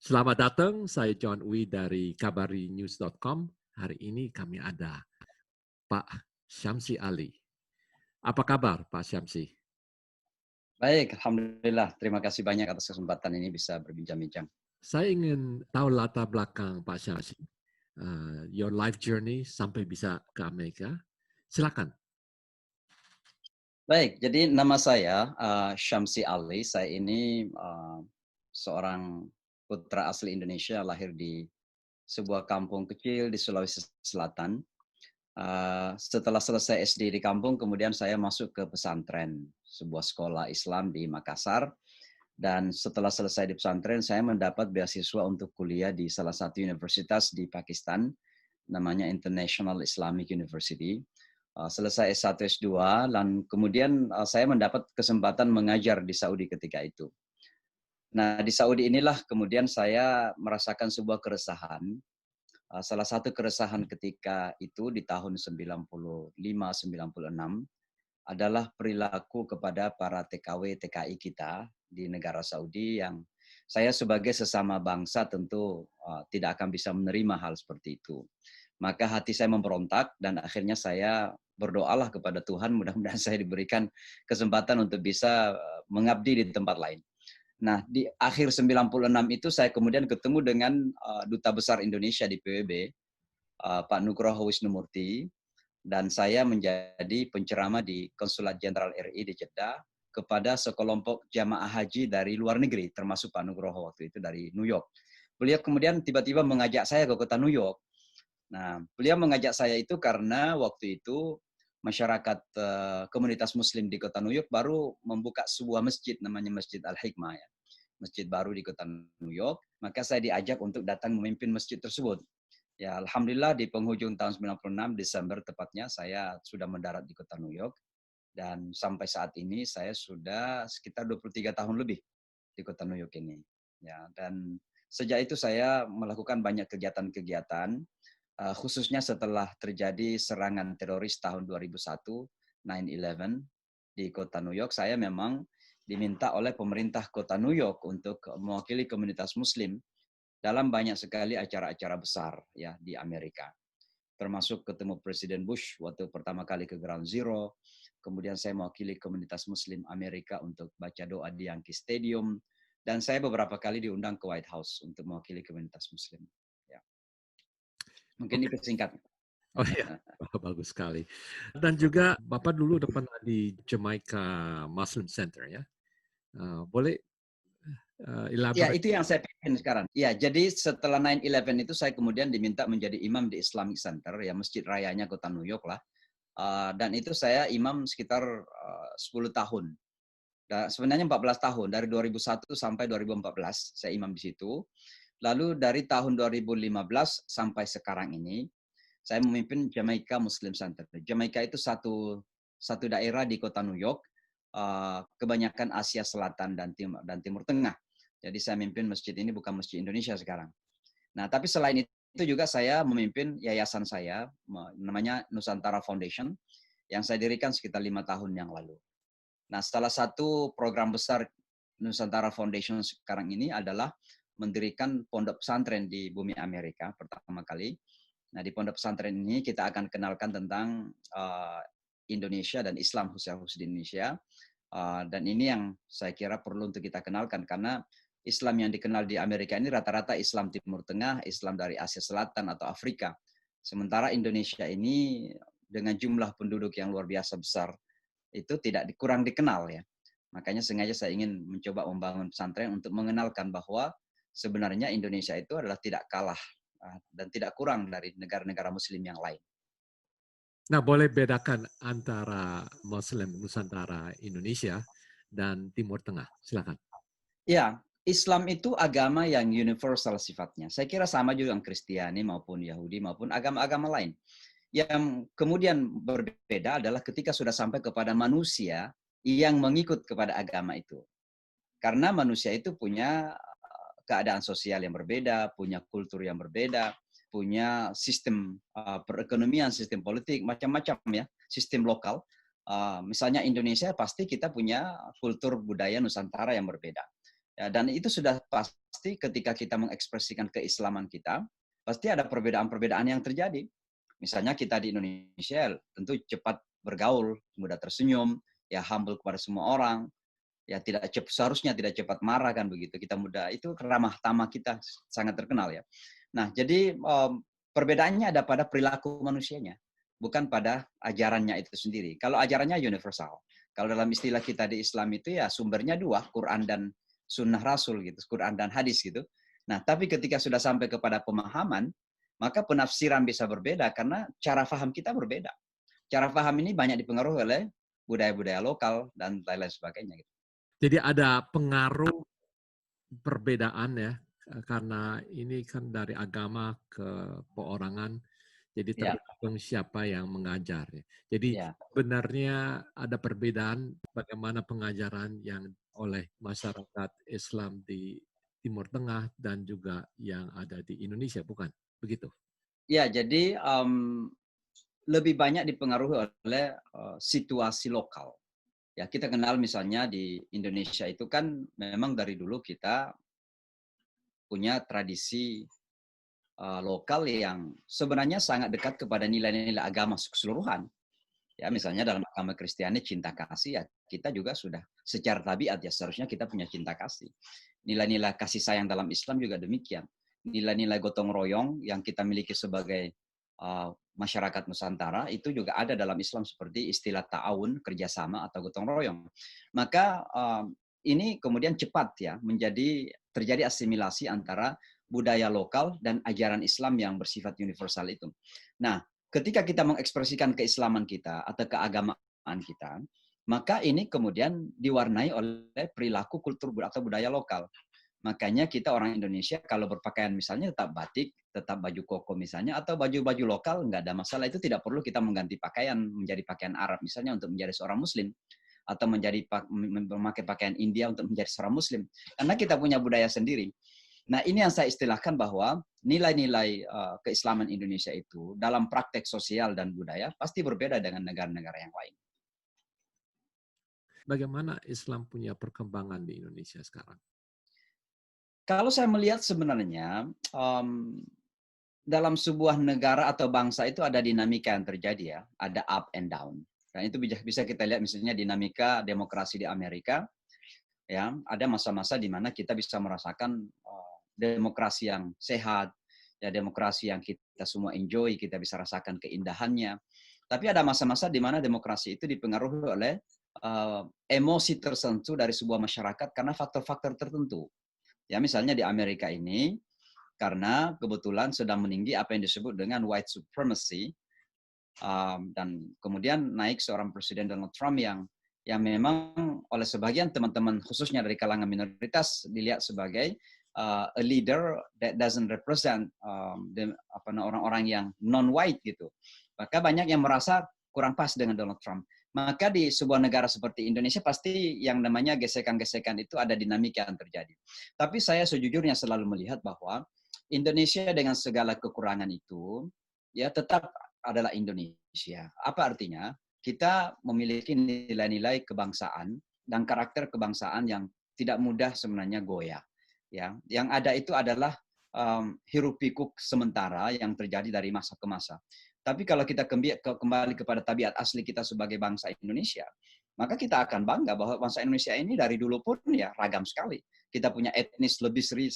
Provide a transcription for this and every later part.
Selamat datang, saya John Uy dari kabarinews.com. Hari ini kami ada Pak Syamsi Ali. Apa kabar Pak Syamsi? Baik, alhamdulillah. Terima kasih banyak atas kesempatan ini bisa berbincang-bincang. Saya ingin tahu latar belakang Pak Syamsi, your life journey sampai bisa ke Amerika. Silakan. Baik, jadi nama saya Syamsi Ali. Saya ini seorang putra asli Indonesia, lahir di sebuah kampung kecil di Sulawesi Selatan. Setelah selesai SD di kampung, kemudian saya masuk ke pesantren, sebuah sekolah Islam di Makassar. Dan setelah selesai di pesantren, saya mendapat beasiswa untuk kuliah di salah satu universitas di Pakistan, namanya International Islamic University. Selesai S1, S2, dan kemudian saya mendapat kesempatan mengajar di Saudi ketika itu. Nah, di Saudi inilah kemudian saya merasakan sebuah keresahan. Salah satu keresahan ketika itu di tahun 95-96 adalah perilaku kepada para TKW, TKI kita di negara Saudi yang saya sebagai sesama bangsa tentu tidak akan bisa menerima hal seperti itu. Maka hati saya memberontak dan akhirnya saya berdoalah kepada Tuhan, mudah-mudahan saya diberikan kesempatan untuk bisa mengabdi di tempat lain. Nah, di akhir 96 itu saya kemudian ketemu dengan Duta Besar Indonesia di PBB, Pak Nugroho Wisnumurti, dan saya menjadi penceramah di Konsulat Jenderal RI di Jeddah kepada sekelompok jamaah haji dari luar negeri, termasuk Pak Nugroho waktu itu dari New York. Beliau kemudian tiba-tiba mengajak saya ke kota New York. Nah, beliau mengajak saya itu karena waktu itu masyarakat komunitas Muslim di kota New York baru membuka sebuah masjid namanya Masjid Al-Hikmah, ya, masjid baru di kota New York. Maka saya diajak untuk datang memimpin masjid tersebut. Ya, alhamdulillah di penghujung tahun 96 Desember tepatnya saya sudah mendarat di kota New York dan sampai saat ini saya sudah sekitar 23 tahun lebih di kota New York ini. Ya, dan sejak itu saya melakukan banyak kegiatan-kegiatan khususnya setelah terjadi serangan teroris tahun 2001, 9/11 di kota New York, saya memang diminta oleh pemerintah kota New York untuk mewakili komunitas Muslim dalam banyak sekali acara-acara besar ya di Amerika. Termasuk ketemu Presiden Bush waktu pertama kali ke Ground Zero. Kemudian saya mewakili komunitas Muslim Amerika untuk baca doa di Yankee Stadium. Dan saya beberapa kali diundang ke White House untuk mewakili komunitas Muslim. Ya. Mungkin Oke. itu singkat. Oh iya, bagus sekali. Dan juga Bapak dulu pernah di Jamaica Muslim Center ya. Boleh Ya, elaborate? itu yang saya pimpin sekarang. Ya, jadi setelah 9/11 itu saya kemudian diminta menjadi imam di Islamic Center, ya masjid rayanya kota New York lah. Dan itu saya imam sekitar 10 tahun. Dan sebenarnya 14 tahun, dari 2001 sampai 2014 saya imam di situ. Lalu dari tahun 2015 sampai sekarang ini, saya memimpin Jamaica Muslim Center. Jamaica itu satu daerah di kota New York, kebanyakan Asia Selatan dan Timur Tengah. Jadi saya memimpin masjid ini bukan masjid Indonesia sekarang. Nah, tapi selain itu juga saya memimpin yayasan saya, namanya Nusantara Foundation, yang saya dirikan sekitar 5 tahun yang lalu. Nah, salah satu program besar Nusantara Foundation sekarang ini adalah mendirikan pondok pesantren di bumi Amerika pertama kali. Nah, di pondok pesantren ini kita akan kenalkan tentang Indonesia dan Islam khusus di Indonesia. Dan ini yang saya kira perlu untuk kita kenalkan karena Islam yang dikenal di Amerika ini rata-rata Islam Timur Tengah, Islam dari Asia Selatan atau Afrika. Sementara Indonesia ini dengan jumlah penduduk yang luar biasa besar, itu kurang dikenal ya. Makanya sengaja saya ingin mencoba membangun pesantren untuk mengenalkan bahwa sebenarnya Indonesia itu adalah tidak kalah dan tidak kurang dari negara-negara Muslim yang lain. Nah, boleh bedakan antara Muslim Nusantara Indonesia dan Timur Tengah. Silakan. Ya, Islam itu agama yang universal sifatnya. Saya kira sama juga yang Kristiani maupun Yahudi maupun agama-agama lain. Yang kemudian berbeda adalah ketika sudah sampai kepada manusia yang mengikut kepada agama itu. Karena manusia itu punya keadaan sosial yang berbeda, punya kultur yang berbeda, punya sistem perekonomian, sistem politik, macam-macam ya, sistem lokal. Misalnya Indonesia pasti kita punya kultur budaya Nusantara yang berbeda. Ya, dan itu sudah pasti ketika kita mengekspresikan keislaman kita, pasti ada perbedaan-perbedaan yang terjadi. Misalnya kita di Indonesia tentu cepat bergaul, mudah tersenyum, ya humble kepada semua orang, ya seharusnya tidak cepat marah kan begitu. Kita mudah itu ramah tamah kita sangat terkenal ya. Nah, jadi perbedaannya ada pada perilaku manusianya, bukan pada ajarannya itu sendiri. Kalau ajarannya universal. Kalau dalam istilah kita di Islam itu ya sumbernya dua, Quran dan Sunnah Rasul gitu, Quran dan hadis gitu. Nah, tapi ketika sudah sampai kepada pemahaman, maka penafsiran bisa berbeda karena cara faham kita berbeda. Cara faham ini banyak dipengaruhi oleh budaya-budaya lokal dan lain-lain sebagainya. Gitu. Jadi ada pengaruh perbedaan ya, karena ini kan dari agama ke perorangan, jadi Ya, tergantung siapa yang mengajar. Ya. Jadi ya. sebenarnya ada perbedaan bagaimana pengajaran yang oleh masyarakat Islam di Timur Tengah dan juga yang ada di Indonesia, bukan begitu? Ya, jadi lebih banyak dipengaruhi oleh situasi lokal. Ya, kita kenal misalnya di Indonesia itu kan memang dari dulu kita punya tradisi lokal yang sebenarnya sangat dekat kepada nilai-nilai agama keseluruhan. Ya, misalnya dalam agama Kristiani cinta kasih ya kita juga sudah secara tabiat ya seharusnya kita punya cinta kasih. Nilai-nilai kasih sayang dalam Islam juga demikian. Nilai-nilai gotong royong yang kita miliki sebagai masyarakat Nusantara itu juga ada dalam Islam seperti istilah ta'awun, kerjasama atau gotong royong. Maka ini kemudian cepat ya terjadi asimilasi antara budaya lokal dan ajaran Islam yang bersifat universal itu. Nah, ketika kita mengekspresikan keislaman kita atau keagamaan kita, maka ini kemudian diwarnai oleh perilaku kultur atau budaya lokal. Makanya kita orang Indonesia kalau berpakaian misalnya tetap batik, tetap baju koko misalnya, atau baju-baju lokal nggak ada masalah. Itu tidak perlu kita mengganti pakaian menjadi pakaian Arab misalnya untuk menjadi seorang Muslim. Atau memakai pakaian India untuk menjadi seorang Muslim. Karena kita punya budaya sendiri. Nah, ini yang saya istilahkan bahwa nilai-nilai keislaman Indonesia itu dalam praktek sosial dan budaya pasti berbeda dengan negara-negara yang lain. Bagaimana Islam punya perkembangan di Indonesia sekarang? Kalau saya melihat sebenarnya dalam sebuah negara atau bangsa itu ada dinamika yang terjadi ya, ada up and down. Dan itu bisa kita lihat misalnya dinamika demokrasi di Amerika, ya ada masa-masa di mana kita bisa merasakan demokrasi yang sehat, ya demokrasi yang kita semua enjoy, kita bisa rasakan keindahannya. Tapi ada masa-masa di mana demokrasi itu dipengaruhi oleh emosi tertentu dari sebuah masyarakat karena faktor-faktor tertentu. Ya misalnya di Amerika ini karena kebetulan sedang meninggi apa yang disebut dengan white supremacy dan kemudian naik seorang presiden Donald Trump yang memang oleh sebagian teman-teman khususnya dari kalangan minoritas dilihat sebagai a leader that doesn't represent orang-orang yang non-white gitu. Maka banyak yang merasa kurang pas dengan Donald Trump. Maka di sebuah negara seperti Indonesia pasti yang namanya gesekan-gesekan itu ada dinamika yang terjadi. Tapi saya sejujurnya selalu melihat bahwa Indonesia dengan segala kekurangan itu ya tetap adalah Indonesia. Apa artinya? Kita memiliki nilai-nilai kebangsaan dan karakter kebangsaan yang tidak mudah sebenarnya goyah. Ya, yang ada itu adalah hiruk pikuk sementara yang terjadi dari masa ke masa. Tapi kalau kita kembali kepada tabiat asli kita sebagai bangsa Indonesia, maka kita akan bangga bahwa bangsa Indonesia ini dari dulu pun ya ragam sekali. Kita punya etnis lebih 100,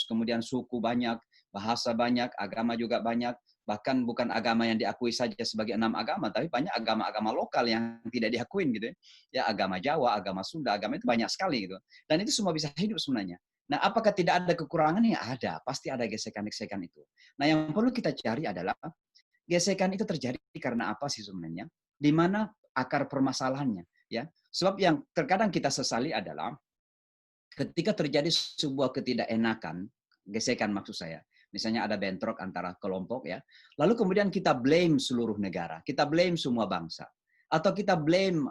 kemudian suku banyak, bahasa banyak, agama juga banyak. Bahkan bukan agama yang diakui saja sebagai 6 agama, tapi banyak agama-agama lokal yang tidak diakuin gitu ya. Ya agama Jawa, agama Sunda, agama itu banyak sekali gitu. Dan itu semua bisa hidup sebenarnya. Nah, apakah tidak ada kekurangan? Ya ada, pasti ada gesekan-gesekan itu. Nah, yang perlu kita cari adalah gesekan itu terjadi karena apa sih sebenarnya? Di mana akar permasalahannya? Ya, sebab yang terkadang kita sesali adalah ketika terjadi sebuah ketidakenakan, gesekan maksud saya. Misalnya ada bentrok antara kelompok ya. Lalu kemudian kita blame seluruh negara, kita blame semua bangsa, atau kita blame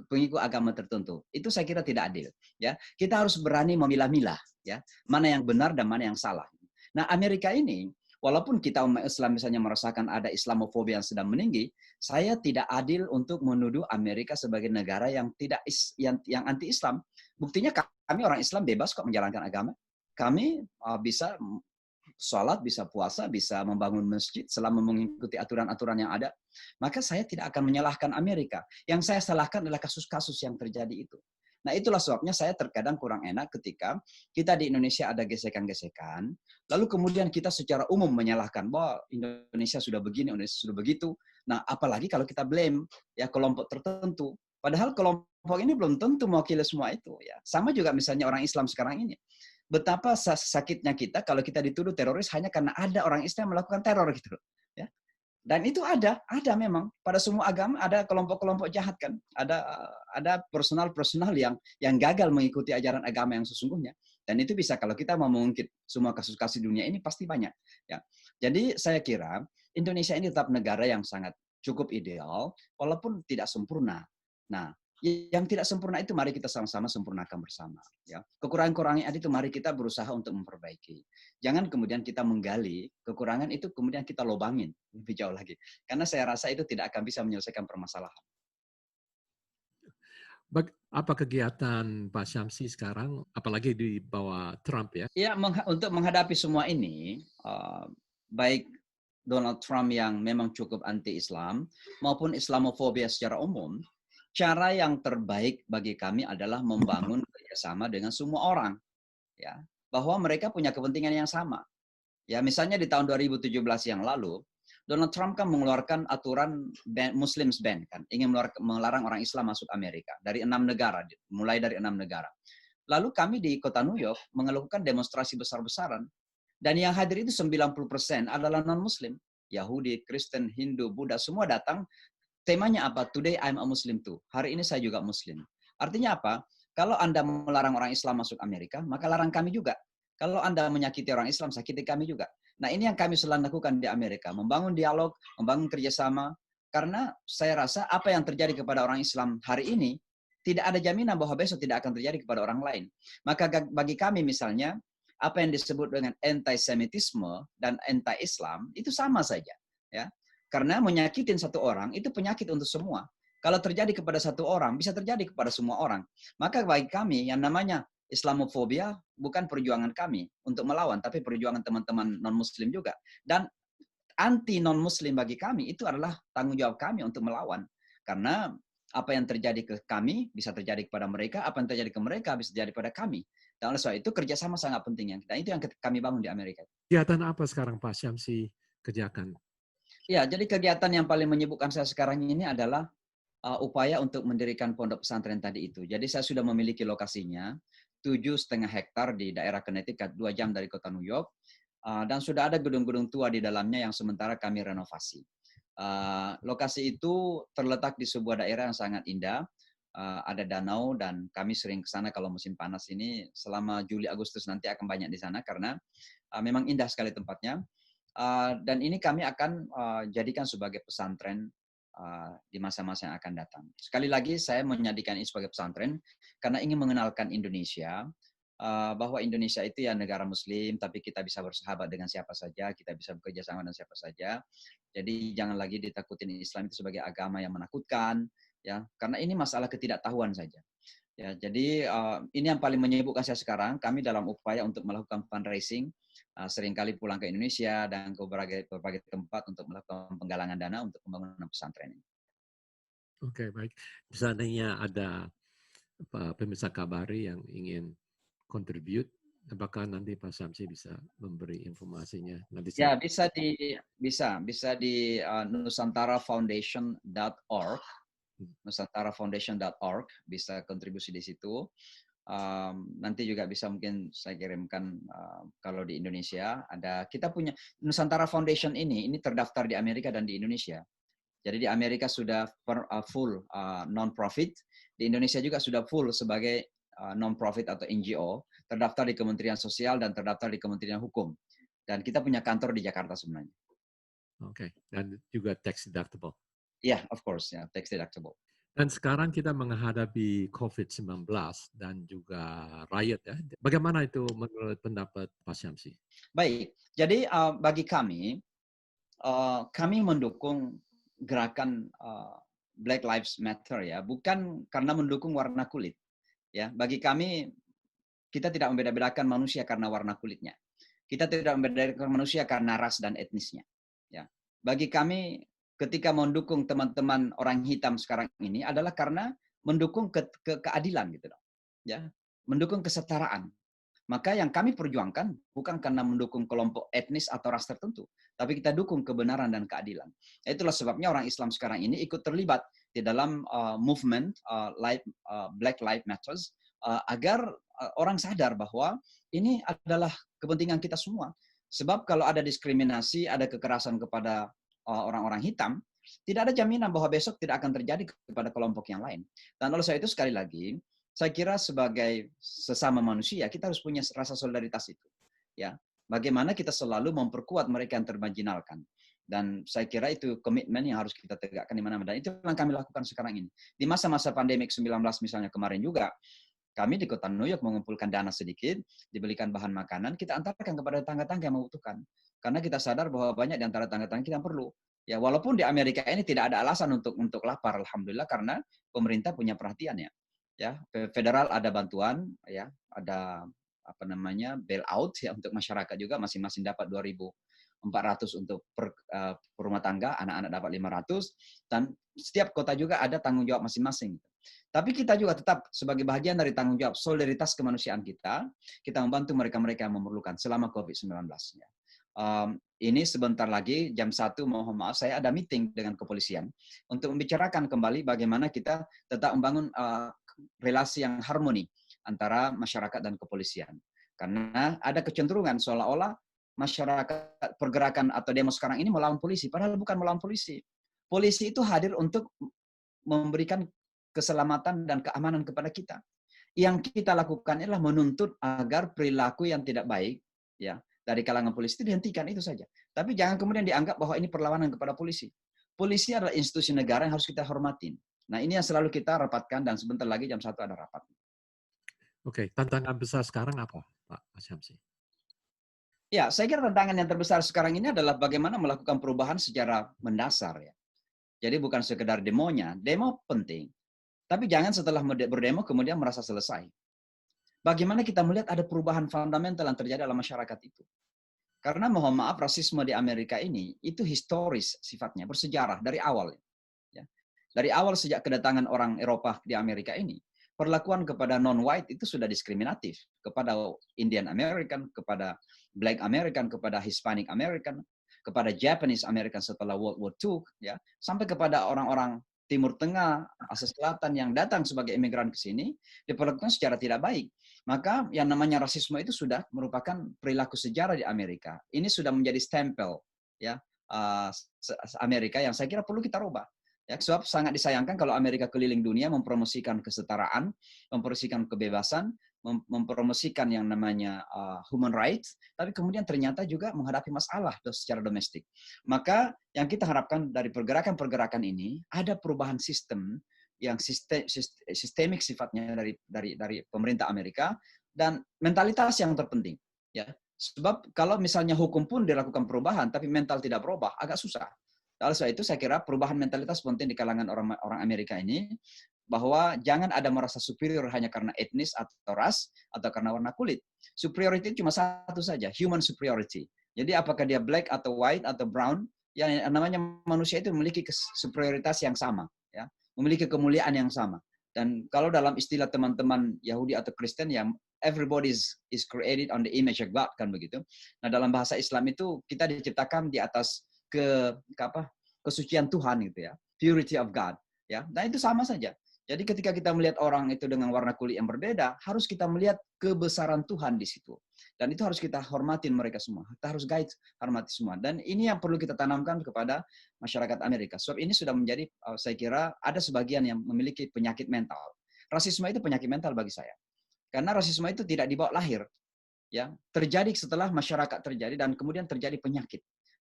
pengikut agama tertentu. Itu saya kira tidak adil. Ya, kita harus berani memilah-milah. Ya, mana yang benar dan mana yang salah. Nah, Amerika ini walaupun kita umat Islam misalnya merasakan ada Islamofobia yang sedang meninggi, saya tidak adil untuk menuduh Amerika sebagai negara yang tidak yang anti-Islam. Buktinya kami orang Islam bebas kok menjalankan agama. Kami bisa sholat, bisa puasa, bisa membangun masjid selama mengikuti aturan-aturan yang ada. Maka saya tidak akan menyalahkan Amerika. Yang saya salahkan adalah kasus-kasus yang terjadi itu. Nah, itulah sebabnya saya terkadang kurang enak ketika kita di Indonesia ada gesekan-gesekan, lalu kemudian kita secara umum menyalahkan bahwa Indonesia sudah begini, Indonesia sudah begitu. Nah, apalagi kalau kita blame ya kelompok tertentu. Padahal kelompok ini belum tentu mewakili semua itu ya. Sama juga misalnya orang Islam sekarang ini. Betapa sakitnya kita kalau kita dituduh teroris hanya karena ada orang Islam melakukan teror gitu. Ya. Dan itu ada memang pada semua agama ada kelompok-kelompok jahat kan, ada personal yang gagal mengikuti ajaran agama yang sesungguhnya. Dan itu bisa kalau kita mau mengungkit semua kasus-kasus dunia ini pasti banyak. Ya, jadi saya kira Indonesia ini tetap negara yang sangat cukup ideal, walaupun tidak sempurna. Nah, yang tidak sempurna itu mari kita sama-sama sempurnakan bersama. Ya, kekurangan-kekurangan itu mari kita berusaha untuk memperbaiki. Jangan kemudian kita menggali kekurangan itu kemudian kita lobangin lebih jauh lagi. Karena saya rasa itu tidak akan bisa menyelesaikan permasalahan. Apa kegiatan Pak Syamsi sekarang, apalagi di bawah Trump ya? Ya, untuk menghadapi semua ini, baik Donald Trump yang memang cukup anti-Islam maupun Islamofobia secara umum, cara yang terbaik bagi kami adalah membangun kerjasama dengan semua orang, ya, bahwa mereka punya kepentingan yang sama. Ya, misalnya di tahun 2017 yang lalu, Donald Trump kan mengeluarkan aturan Muslims ban kan, ingin melarang orang Islam masuk Amerika dari 6 negara, mulai dari 6 negara. Lalu kami di kota New York melakukan demonstrasi besar-besaran, dan yang hadir itu 90% adalah non-Muslim. Yahudi, Kristen, Hindu, Buddha, semua datang. Temanya apa? Today I'm a Muslim too. Hari ini saya juga Muslim. Artinya apa? Kalau Anda melarang orang Islam masuk Amerika, maka larang kami juga. Kalau Anda menyakiti orang Islam, sakiti kami juga. Nah, ini yang kami selalu lakukan di Amerika. Membangun dialog, membangun kerjasama. Karena saya rasa apa yang terjadi kepada orang Islam hari ini, tidak ada jaminan bahwa besok tidak akan terjadi kepada orang lain. Maka bagi kami misalnya, apa yang disebut dengan anti-Semitisme dan anti-Islam, itu sama saja. Ya. Karena menyakitin satu orang itu penyakit untuk semua. Kalau terjadi kepada satu orang, bisa terjadi kepada semua orang. Maka bagi kami yang namanya Islamofobia bukan perjuangan kami untuk melawan, tapi perjuangan teman-teman non-Muslim juga. Dan anti non-Muslim bagi kami itu adalah tanggung jawab kami untuk melawan. Karena apa yang terjadi ke kami bisa terjadi kepada mereka, apa yang terjadi ke mereka bisa terjadi pada kami. Dan oleh sebab itu kerjasama sangat penting. Dan itu yang kami bangun di Amerika. Kegiatan apa sekarang Pak Syamsi kerjakan? Ya, jadi kegiatan yang paling menyibukkan saya sekarang ini adalah upaya untuk mendirikan pondok pesantren tadi itu. Jadi saya sudah memiliki lokasinya, 7,5 hektar di daerah Connecticut, 2 jam dari kota New York, dan sudah ada gedung-gedung tua di dalamnya yang sementara kami renovasi. Lokasi itu terletak di sebuah daerah yang sangat indah, ada danau dan kami sering ke sana kalau musim panas ini. Selama Juli Agustus nanti akan banyak di sana karena memang indah sekali tempatnya. Dan ini kami akan jadikan sebagai pesantren di masa-masa yang akan datang. Sekali lagi saya menjadikan ini sebagai pesantren karena ingin mengenalkan Indonesia, bahwa Indonesia itu ya negara Muslim, tapi kita bisa bersahabat dengan siapa saja, kita bisa bekerja sama dengan siapa saja. Jadi jangan lagi ditakutin Islam itu sebagai agama yang menakutkan, ya, karena ini masalah ketidaktahuan saja. Ya, jadi ini yang paling menyibukkan saya sekarang. Kami dalam upaya untuk melakukan fundraising, seringkali pulang ke Indonesia dan ke berbagai tempat untuk melakukan penggalangan dana untuk pembangunan pesantren ini. Oke, baik. Misalnya ada pemirsa Kabari yang ingin contribute, apakah nanti Pak Syamsi bisa memberi informasinya? Nanti Ya, bisa di nusantarafoundation.org. nusantarafoundation.org bisa kontribusi di situ. Nanti juga bisa mungkin saya kirimkan kalau di Indonesia ada, kita punya Nusantara Foundation ini terdaftar di Amerika dan di Indonesia. Jadi di Amerika sudah full non-profit, di Indonesia juga sudah full sebagai non-profit atau NGO, terdaftar di Kementerian Sosial dan terdaftar di Kementerian Hukum. Dan kita punya kantor di Jakarta sebenarnya. Oke, dan juga tax deductible. Yeah, of course, ya, tax deductible. Dan sekarang kita menghadapi COVID-19 dan juga riot ya. Bagaimana itu menurut pendapat Pak Syamsi? Baik, jadi bagi kami mendukung gerakan Black Lives Matter ya, bukan karena mendukung warna kulit. Ya, bagi kami kita tidak membeda-bedakan manusia karena warna kulitnya. Kita tidak membedakan manusia karena ras dan etnisnya. Ya. Bagi kami, ketika mendukung teman-teman orang hitam sekarang ini adalah karena mendukung keadilan gitu dong. Ya, mendukung kesetaraan. Maka yang kami perjuangkan bukan karena mendukung kelompok etnis atau ras tertentu, tapi kita dukung kebenaran dan keadilan. Itulah sebabnya orang Islam sekarang ini ikut terlibat di dalam movement Black Lives Matter agar orang sadar bahwa ini adalah kepentingan kita semua. Sebab kalau ada diskriminasi, ada kekerasan kepada orang-orang hitam, tidak ada jaminan bahwa besok tidak akan terjadi kepada kelompok yang lain. Dan oleh sebab itu sekali lagi, saya kira sebagai sesama manusia kita harus punya rasa solidaritas itu. Ya, bagaimana kita selalu memperkuat mereka yang termarginalkan. Dan saya kira itu komitmen yang harus kita tegakkan di mana-mana. Dan itu yang kami lakukan sekarang ini. Di masa-masa pandemik 19 misalnya kemarin juga, kami di kota New York mengumpulkan dana sedikit, dibelikan bahan makanan, kita antarkan kepada tetangga-tetangga yang membutuhkan. Karena kita sadar bahwa banyak di antara tetangga-tetangga kita yang perlu. Ya, walaupun di Amerika ini tidak ada alasan untuk lapar, alhamdulillah, karena pemerintah punya perhatian ya. Ya, federal ada bantuan, ya, ada apa namanya bailout ya untuk masyarakat juga, masing-masing dapat 2.400 untuk per rumah tangga, anak-anak dapat 500, dan setiap kota juga ada tanggung jawab masing-masing. Tapi kita juga tetap sebagai bagian dari tanggung jawab solidaritas kemanusiaan kita membantu mereka-mereka yang memerlukan selama COVID-19. Ya. Ini sebentar lagi jam 1, mohon maaf, saya ada meeting dengan kepolisian untuk membicarakan kembali bagaimana kita tetap membangun relasi yang harmoni antara masyarakat dan kepolisian. Karena ada kecenderungan seolah-olah masyarakat pergerakan atau demo sekarang ini melawan polisi, padahal bukan melawan polisi. Polisi itu hadir untuk memberikan keselamatan dan keamanan kepada kita. Yang kita lakukan adalah menuntut agar perilaku yang tidak baik ya dari kalangan polisi itu dihentikan, itu saja. Tapi jangan kemudian dianggap bahwa ini perlawanan kepada polisi. Polisi adalah institusi negara yang harus kita hormatin. Nah, ini yang selalu kita rapatkan dan sebentar lagi jam 1 ada rapat. Oke, tantangan besar sekarang apa, Pak Syamsi? Ya, saya kira tantangan yang terbesar sekarang ini adalah bagaimana melakukan perubahan secara mendasar ya. Jadi bukan sekedar demonya, demo penting. Tapi jangan setelah berdemo kemudian merasa selesai. Bagaimana kita melihat ada perubahan fundamental yang terjadi dalam masyarakat itu. Karena mohon maaf, rasisme di Amerika ini itu historis sifatnya, bersejarah dari awal. Ya. Dari awal sejak kedatangan orang Eropa di Amerika ini, perlakuan kepada non-white itu sudah diskriminatif. Kepada Indian American, kepada Black American, kepada Hispanic American, kepada Japanese American setelah World War II, ya, sampai kepada orang-orang Timur Tengah, Asia Selatan yang datang sebagai imigran ke sini, diperlakukan secara tidak baik. Maka yang namanya rasisme itu sudah merupakan perilaku sejarah di Amerika. Ini sudah menjadi stempel ya Amerika yang saya kira perlu kita rubah. Ya, sebab sangat disayangkan kalau Amerika keliling dunia mempromosikan kesetaraan, mempromosikan kebebasan, mempromosikan yang namanya human rights, tapi kemudian ternyata juga menghadapi masalah secara domestik. Maka yang kita harapkan dari pergerakan-pergerakan ini ada perubahan sistem yang sistemik sifatnya dari pemerintah Amerika dan mentalitas yang terpenting. Ya, sebab kalau misalnya hukum pun dilakukan perubahan, tapi mental tidak berubah, agak susah. Oleh sebab itu saya kira perubahan mentalitas penting di kalangan orang Amerika ini, bahwa jangan ada merasa superior hanya karena etnis atau ras atau karena warna kulit. Superiority cuma satu saja, human superiority. Jadi apakah dia black atau white atau brown, yang namanya manusia itu memiliki superioritas yang sama, ya, memiliki kemuliaan yang sama. Dan kalau dalam istilah teman-teman Yahudi atau Kristen yang everybody is created on the image of God, kan begitu. Nah, dalam bahasa Islam itu kita diciptakan di atas kesucian Tuhan gitu ya, purity of God ya. Nah, itu sama saja. Jadi ketika kita melihat orang itu dengan warna kulit yang berbeda, harus kita melihat kebesaran Tuhan di situ. Dan itu harus kita hormatin mereka semua. Kita harus guide, hormati semua. Dan ini yang perlu kita tanamkan kepada masyarakat Amerika. Sebab ini sudah menjadi, saya kira ada sebagian yang memiliki penyakit mental. Rasisme itu penyakit mental bagi saya. Karena rasisme itu tidak dibawa lahir. Ya, terjadi setelah masyarakat terjadi dan kemudian terjadi penyakit.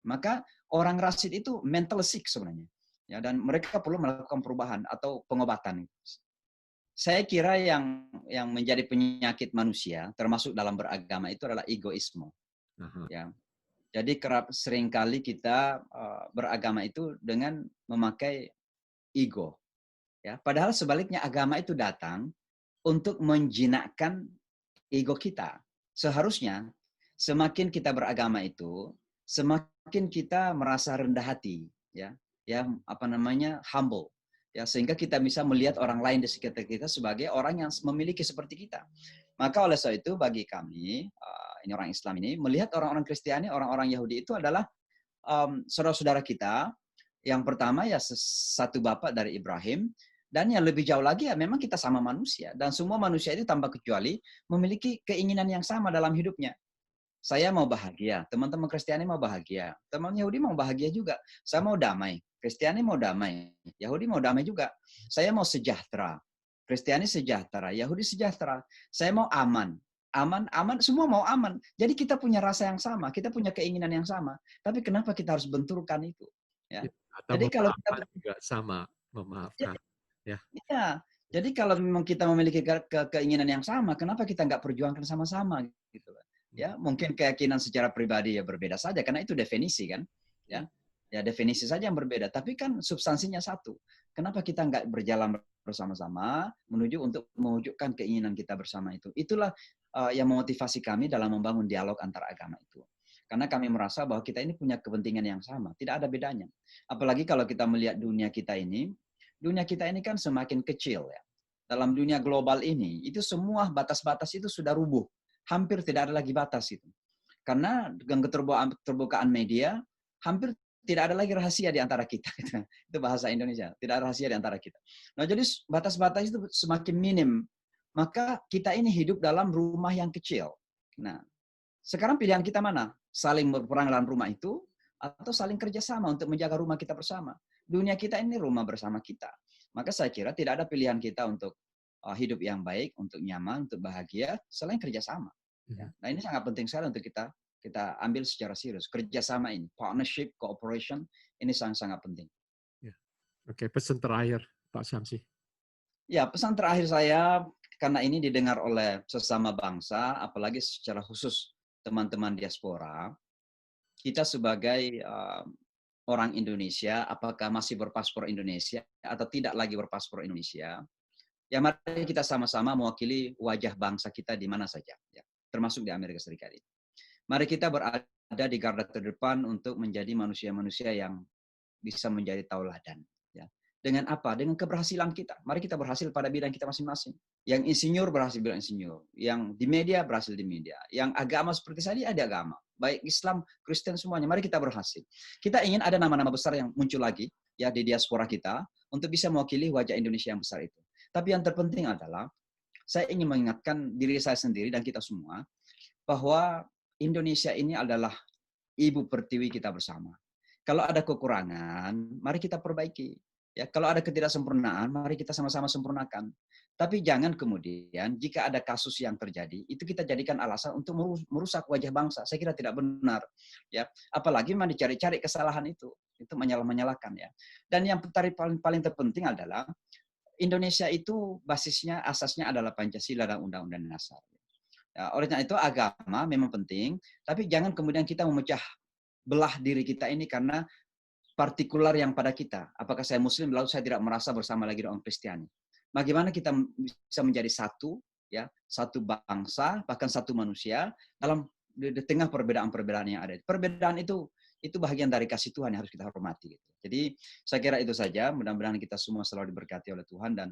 Maka orang rasis itu mental sick sebenarnya. Ya, dan mereka perlu melakukan perubahan atau pengobatan. Saya kira yang menjadi penyakit manusia, termasuk dalam beragama, itu adalah egoisme. Ya. Jadi seringkali kita beragama itu dengan memakai ego. Ya, padahal sebaliknya agama itu datang untuk menjinakkan ego kita. Seharusnya semakin kita beragama itu, semakin kita merasa rendah hati, ya, apa namanya, humble, ya, sehingga kita bisa melihat orang lain di sekitar kita sebagai orang yang memiliki seperti kita. Maka oleh sebab itu bagi kami, ini orang Islam ini, melihat orang-orang Kristiani, orang-orang Yahudi itu adalah saudara-saudara kita. Yang pertama ya satu bapak dari Ibrahim, dan yang lebih jauh lagi ya memang kita sama manusia. Dan semua manusia itu tanpa kecuali memiliki keinginan yang sama dalam hidupnya. Saya mau bahagia, teman-teman Kristiani mau bahagia, teman Yahudi mau bahagia juga. Saya mau damai, Kristiani mau damai, Yahudi mau damai juga. Saya mau sejahtera, Kristiani sejahtera, Yahudi sejahtera. Saya mau aman, aman, semua mau aman. Jadi kita punya rasa yang sama, kita punya keinginan yang sama. Tapi kenapa kita harus benturkan itu? Ya. Atau Jadi kalau kita memaafkan juga sama, memaafkan. Ya. ya, jadi kalau memang kita memiliki keinginan yang sama, kenapa kita nggak perjuangkan sama-sama gitu? Ya, mungkin keyakinan secara pribadi ya berbeda saja karena itu definisi kan, ya. Ya definisi saja yang berbeda, tapi kan substansinya satu. Kenapa kita nggak berjalan bersama-sama menuju untuk mewujudkan keinginan kita bersama itu? Itulah yang memotivasi kami dalam membangun dialog antar agama itu. Karena kami merasa bahwa kita ini punya kepentingan yang sama, tidak ada bedanya. Apalagi kalau kita melihat dunia kita ini kan semakin kecil ya. Dalam dunia global ini, itu semua batas-batas itu sudah rubuh. Hampir tidak ada lagi batas itu. Karena dengan keterbukaan media, hampir tidak ada lagi rahasia di antara kita. Itu bahasa Indonesia. Tidak ada rahasia di antara kita. Nah, jadi batas-batas itu semakin minim. Maka kita ini hidup dalam rumah yang kecil. Nah, sekarang pilihan kita mana? Saling berperang dalam rumah itu, atau saling kerjasama untuk menjaga rumah kita bersama. Dunia kita ini rumah bersama kita. Maka saya kira tidak ada pilihan kita untuk hidup yang baik, untuk nyaman, untuk bahagia, selain kerjasama. Ya. Nah ini sangat penting sekali untuk kita ambil secara serius. Kerjasama ini, partnership, cooperation, ini sangat-sangat penting. Ya. Oke, pesan terakhir Pak Syamsi. Ya, pesan terakhir saya, karena ini didengar oleh sesama bangsa, apalagi secara khusus teman-teman diaspora, kita sebagai orang Indonesia, apakah masih berpaspor Indonesia atau tidak lagi berpaspor Indonesia, ya mari kita sama-sama mewakili wajah bangsa kita di mana saja, ya, termasuk di Amerika Serikat ini. Mari kita berada di garda terdepan untuk menjadi manusia-manusia yang bisa menjadi tauladan. Ya. Dengan apa? Dengan keberhasilan kita. Mari kita berhasil pada bidang kita masing-masing. Yang insinyur berhasil bidang insinyur. Yang di media berhasil di media. Yang agama seperti saya ada agama. Baik Islam, Kristen semuanya. Mari kita berhasil. Kita ingin ada nama-nama besar yang muncul lagi ya di diaspora kita untuk bisa mewakili wajah Indonesia yang besar itu. Tapi yang terpenting adalah saya ingin mengingatkan diri saya sendiri dan kita semua bahwa Indonesia ini adalah ibu pertiwi kita bersama. Kalau ada kekurangan, mari kita perbaiki. Ya, kalau ada ketidaksempurnaan, mari kita sama-sama sempurnakan. Tapi jangan kemudian jika ada kasus yang terjadi, itu kita jadikan alasan untuk merusak wajah bangsa. Saya kira tidak benar. Ya, apalagi memang dicari-cari kesalahan itu menyalahkan ya. Dan yang paling terpenting adalah Indonesia itu basisnya, asasnya adalah Pancasila dan Undang-Undang Dasar. Ya, oleh karena itu agama memang penting, tapi jangan kemudian kita memecah belah diri kita ini karena partikular yang pada kita. Apakah saya Muslim lalu saya tidak merasa bersama lagi dengan orang Kristiani? Bagaimana kita bisa menjadi satu, ya, satu bangsa, bahkan satu manusia dalam di tengah perbedaan-perbedaan yang ada. Perbedaan itu bagian dari kasih Tuhan yang harus kita hormati. Gitu. Jadi saya kira itu saja. Mudah-mudahan kita semua selalu diberkati oleh Tuhan dan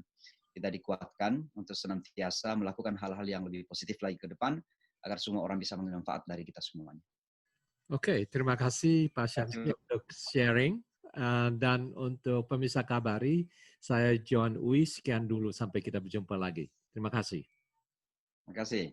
kita dikuatkan untuk senantiasa melakukan hal-hal yang lebih positif lagi ke depan agar semua orang bisa mengambil manfaat dari kita semuanya. Oke, terima kasih Pak Syamsi untuk sharing. Dan untuk pemirsa Kabari, saya John Uy, sekian dulu sampai kita berjumpa lagi. Terima kasih. Terima kasih.